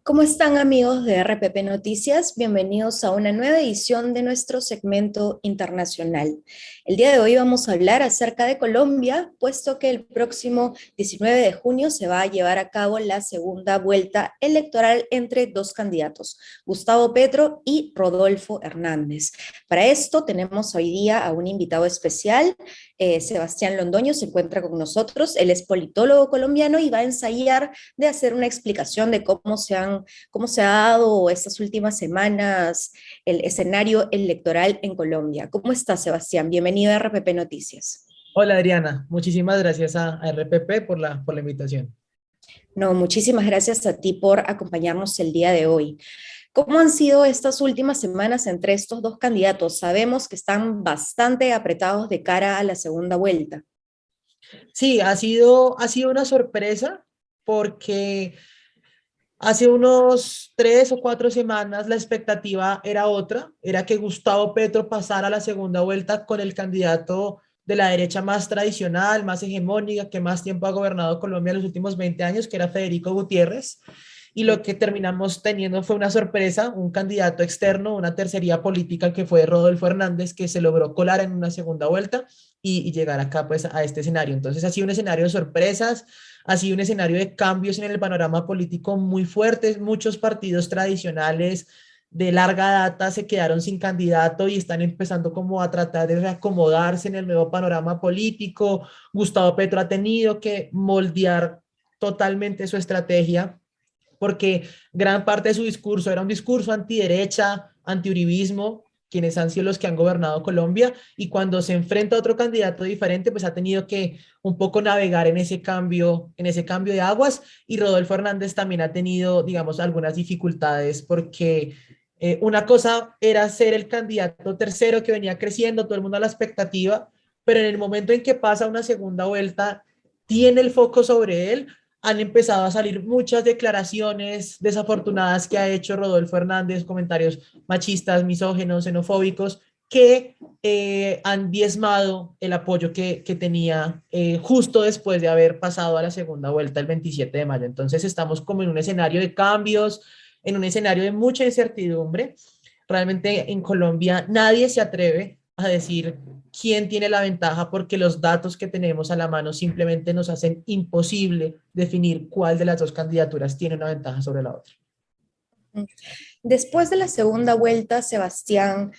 ¿Cómo están amigos de RPP Noticias? Bienvenidos a una nueva edición de nuestro segmento internacional. El día de hoy vamos a hablar acerca de Colombia, puesto que el próximo 19 de junio se va a llevar a cabo la segunda vuelta electoral entre dos candidatos, Gustavo Petro y Rodolfo Hernández. Para esto tenemos hoy día a un invitado especial, Sebastián Londoño se encuentra con nosotros, él es politólogo colombiano y va a ensayar de hacer una explicación de cómo se ha dado estas últimas semanas el escenario electoral en Colombia. ¿Cómo estás, Sebastián? Bienvenido a RPP Noticias. Hola Adriana, muchísimas gracias a RPP por la invitación. No, muchísimas gracias a ti por acompañarnos el día de hoy. ¿Cómo han sido estas últimas semanas entre estos dos candidatos? Sabemos que están bastante apretados de cara a la segunda vuelta. Sí, ha sido una sorpresa porque hace unos 3 o 4 semanas la expectativa era otra, era que Gustavo Petro pasara a la segunda vuelta con el candidato de la derecha más tradicional, más hegemónica, que más tiempo ha gobernado Colombia en los últimos 20 años, que era Federico Gutiérrez. Y lo que terminamos teniendo fue una sorpresa, un candidato externo, una tercería política que fue Rodolfo Hernández, que se logró colar en una segunda vuelta y llegar acá pues a este escenario. Entonces ha sido un escenario de sorpresas, ha sido un escenario de cambios en el panorama político muy fuertes. Muchos partidos tradicionales de larga data se quedaron sin candidato y están empezando como a tratar de reacomodarse en el nuevo panorama político. Gustavo Petro ha tenido que moldear totalmente su estrategia porque gran parte de su discurso era un discurso antiderecha, antiuribismo, quienes han sido los que han gobernado Colombia, y cuando se enfrenta a otro candidato diferente, pues ha tenido que un poco navegar en ese cambio de aguas, y Rodolfo Hernández también ha tenido, digamos, algunas dificultades porque una cosa era ser el candidato tercero que venía creciendo, todo el mundo a la expectativa, pero en el momento en que pasa una segunda vuelta, tiene el foco sobre él. Han empezado a salir muchas declaraciones desafortunadas que ha hecho Rodolfo Hernández, comentarios machistas, misógenos, xenofóbicos, que han diezmado el apoyo que tenía justo después de haber pasado a la segunda vuelta el 27 de mayo. Entonces estamos como en un escenario de cambios, en un escenario de mucha incertidumbre. Realmente en Colombia nadie se atreve a decir quién tiene la ventaja porque los datos que tenemos a la mano simplemente nos hacen imposible definir cuál de las dos candidaturas tiene una ventaja sobre la otra. Después de la segunda vuelta, Sebastián,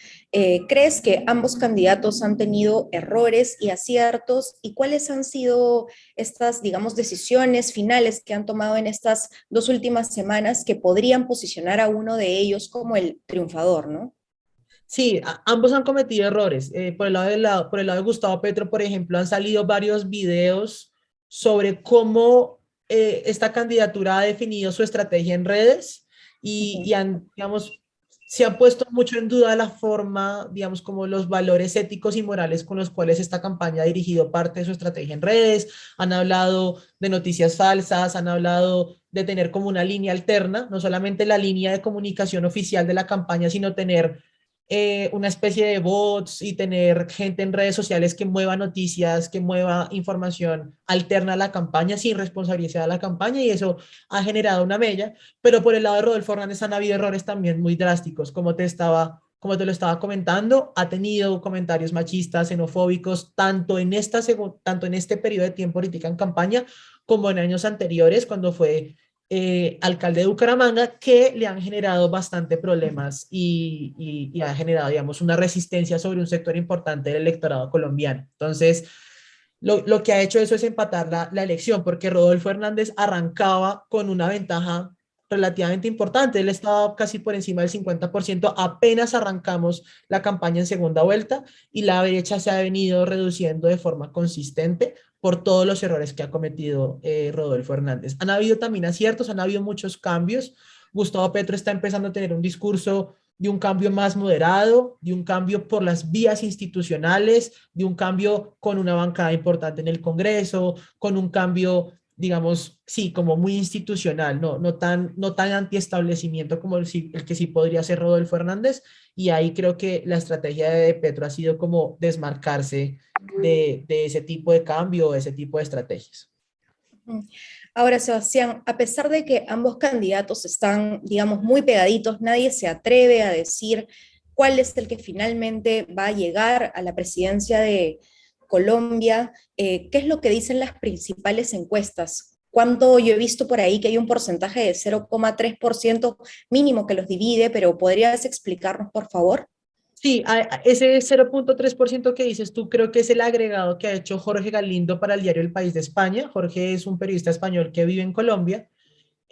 ¿crees que ambos candidatos han tenido errores y aciertos? ¿Y cuáles han sido estas, digamos, decisiones finales que han tomado en estas dos últimas semanas que podrían posicionar a uno de ellos como el triunfador, ¿no? Sí, ambos han cometido errores. Por el lado de Gustavo Petro, por ejemplo, han salido varios videos sobre cómo esta candidatura ha definido su estrategia en redes y Ujú. han, digamos, se ha puesto mucho en duda la forma, digamos, como los valores éticos y morales con los cuales esta campaña ha dirigido parte de su estrategia en redes. Han hablado de noticias falsas, han hablado de tener como una línea alterna, no solamente la línea de comunicación oficial de la campaña, sino tener una especie de bots y tener gente en redes sociales que mueva noticias, que mueva información alterna a la campaña sin responsabilizar a la campaña, y eso ha generado una mella. Pero por el lado de Rodolfo Hernández han habido errores también muy drásticos, como te lo estaba comentando, ha tenido comentarios machistas, xenofóbicos, tanto en este periodo de tiempo política en campaña como en años anteriores, cuando fue alcalde de Bucaramanga, que le han generado bastante problemas y ha generado, digamos, una resistencia sobre un sector importante del electorado colombiano. Entonces, lo que ha hecho eso es empatar la elección, porque Rodolfo Hernández arrancaba con una ventaja relativamente importante. Él estaba casi por encima del 50%, apenas arrancamos la campaña en segunda vuelta, y la brecha se ha venido reduciendo de forma consistente por todos los errores que ha cometido Rodolfo Hernández. Han habido también aciertos, han habido muchos cambios. Gustavo Petro está empezando a tener un discurso de un cambio más moderado, de un cambio por las vías institucionales, de un cambio con una bancada importante en el Congreso, con un cambio, digamos, sí, como muy institucional, no tan antiestablecimiento como el que sí podría ser Rodolfo Hernández. Y ahí creo que la estrategia de Petro ha sido como desmarcarse de ese tipo de cambio, de ese tipo de estrategias. Ahora, Sebastián, a pesar de que ambos candidatos están, digamos, muy pegaditos, nadie se atreve a decir cuál es el que finalmente va a llegar a la presidencia de Colombia. ¿Qué es lo que dicen las principales encuestas? Cuánto yo he visto por ahí que hay un porcentaje de 0,3% mínimo que los divide, pero ¿podrías explicarnos, por favor? Sí, ese 0,3% que dices tú creo que es el agregado que ha hecho Jorge Galindo para el diario El País de España. Jorge es un periodista español que vive en Colombia,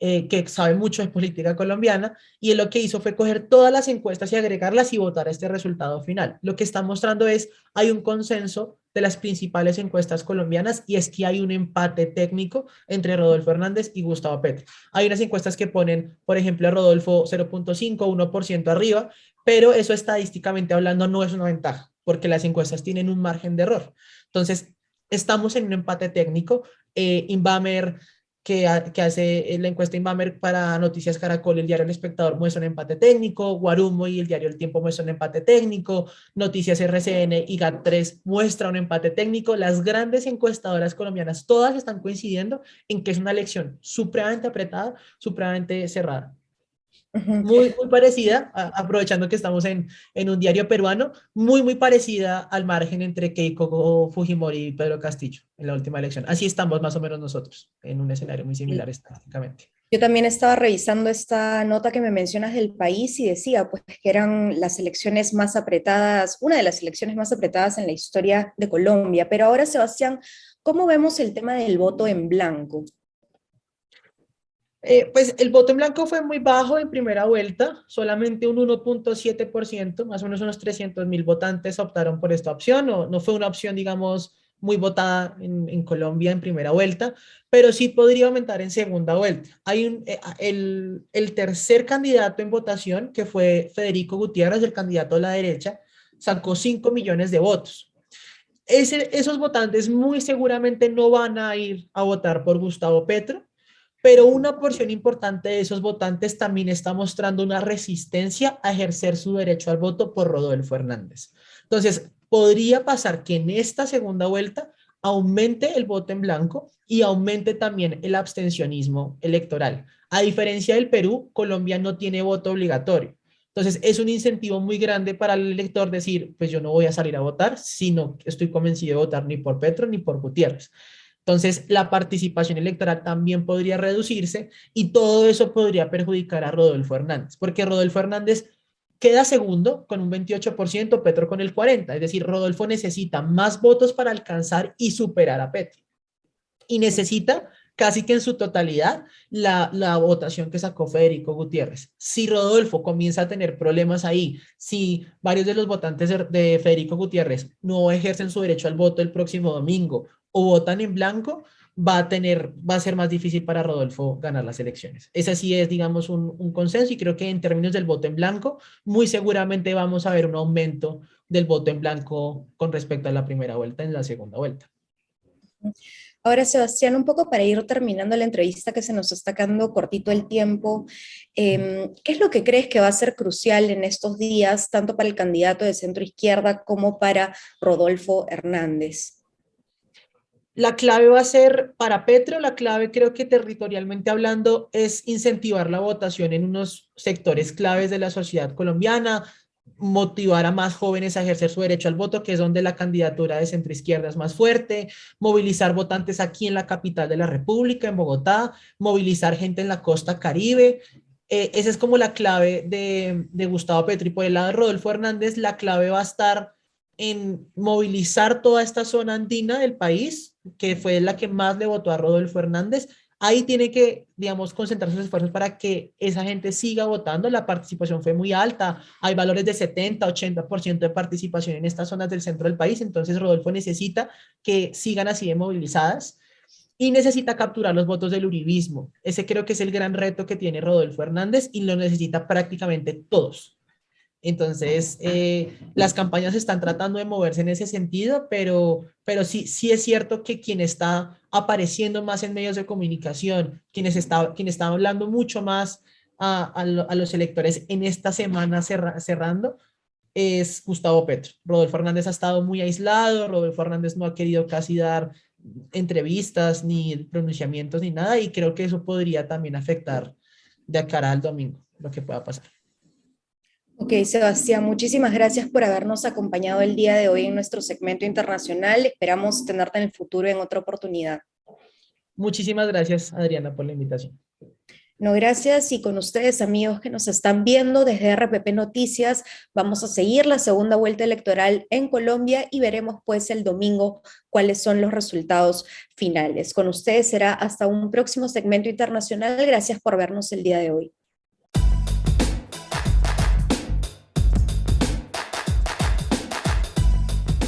que sabe mucho de política colombiana, y él lo que hizo fue coger todas las encuestas y agregarlas y votar este resultado final. Lo que está mostrando es, hay un consenso de las principales encuestas colombianas, y es que hay un empate técnico entre Rodolfo Hernández y Gustavo Petro. Hay unas encuestas que ponen, por ejemplo, a Rodolfo 0,5, 1% arriba, pero eso estadísticamente hablando no es una ventaja, porque las encuestas tienen un margen de error. Entonces, estamos en un empate técnico. Inbamer que hace la encuesta Inbamer para Noticias Caracol, el diario El Espectador muestra un empate técnico, Guarumo y el diario El Tiempo muestra un empate técnico, Noticias RCN y GAT3 muestra un empate técnico. Las grandes encuestadoras colombianas todas están coincidiendo en que es una elección supremamente apretada, supremamente cerrada. Ujú. Muy parecida, aprovechando que estamos en un diario peruano, muy parecida al margen entre Keiko Fujimori y Pedro Castillo en la última elección. Así estamos más o menos nosotros, en un escenario muy similar estadísticamente. Yo también estaba revisando esta nota que me mencionas del país y decía pues que eran las elecciones más apretadas, una de las elecciones más apretadas en la historia de Colombia. Pero ahora, Sebastián, ¿cómo vemos el tema del voto en blanco? Pues el voto en blanco fue muy bajo en primera vuelta, solamente un 1,7%, más o menos unos 300.000 votantes optaron por esta opción. No fue una opción, digamos, muy votada en Colombia en primera vuelta, pero sí podría aumentar en segunda vuelta. El tercer candidato en votación, que fue Federico Gutiérrez, el candidato de la derecha, sacó 5 millones de votos. Esos votantes muy seguramente no van a ir a votar por Gustavo Petro, pero una porción importante de esos votantes también está mostrando una resistencia a ejercer su derecho al voto por Rodolfo Hernández. Entonces, podría pasar que en esta segunda vuelta aumente el voto en blanco y aumente también el abstencionismo electoral. A diferencia del Perú, Colombia no tiene voto obligatorio. Entonces, es un incentivo muy grande para el elector decir, pues yo no voy a salir a votar, sino que estoy convencido de votar ni por Petro ni por Gutiérrez. Entonces, la participación electoral también podría reducirse, y todo eso podría perjudicar a Rodolfo Hernández, porque Rodolfo Hernández queda segundo con un 28%, Petro con el 40%. Es decir, Rodolfo necesita más votos para alcanzar y superar a Petro. Y necesita casi que en su totalidad la votación que sacó Federico Gutiérrez. Si Rodolfo comienza a tener problemas ahí, si varios de los votantes de Federico Gutiérrez no ejercen su derecho al voto el próximo domingo o votan en blanco, va a ser más difícil para Rodolfo ganar las elecciones. Ese sí es, digamos, un consenso, y creo que en términos del voto en blanco, muy seguramente vamos a ver un aumento del voto en blanco con respecto a la primera vuelta en la segunda vuelta. Ahora, Sebastián, un poco para ir terminando la entrevista que se nos está quedando cortito el tiempo, ¿qué es lo que crees que va a ser crucial en estos días, tanto para el candidato de centro izquierda como para Rodolfo Hernández? La clave va a ser para Petro, la clave creo que territorialmente hablando es incentivar la votación en unos sectores claves de la sociedad colombiana, motivar a más jóvenes a ejercer su derecho al voto, que es donde la candidatura de centro izquierda es más fuerte, movilizar votantes aquí en la capital de la República, en Bogotá, movilizar gente en la costa Caribe. Esa es como la clave de Gustavo Petro. Y por el lado de Rodolfo Hernández, la clave va a estar en movilizar toda esta zona andina del país, que fue la que más le votó a Rodolfo Hernández. Ahí tiene que, digamos, concentrar sus esfuerzos para que esa gente siga votando. La participación fue muy alta. Hay valores de 70-80% de participación en estas zonas del centro del país. Entonces, Rodolfo necesita que sigan así de movilizadas, y necesita capturar los votos del uribismo. Ese creo que es el gran reto que tiene Rodolfo Hernández, y lo necesita prácticamente todos. Entonces, las campañas están tratando de moverse en ese sentido, pero sí es cierto que quien está apareciendo más en medios de comunicación, quien está hablando mucho más a los electores en esta semana cerrando, es Gustavo Petro. Rodolfo Hernández ha estado muy aislado, Rodolfo Hernández no ha querido casi dar entrevistas, ni pronunciamientos, ni nada, y creo que eso podría también afectar de cara al domingo, lo que pueda pasar. Ok, Sebastián, muchísimas gracias por habernos acompañado el día de hoy en nuestro segmento internacional. Esperamos tenerte en el futuro en otra oportunidad. Muchísimas gracias, Adriana, por la invitación. No, gracias. Y con ustedes, amigos que nos están viendo desde RPP Noticias, vamos a seguir la segunda vuelta electoral en Colombia y veremos pues el domingo cuáles son los resultados finales. Con ustedes será hasta un próximo segmento internacional. Gracias por vernos el día de hoy.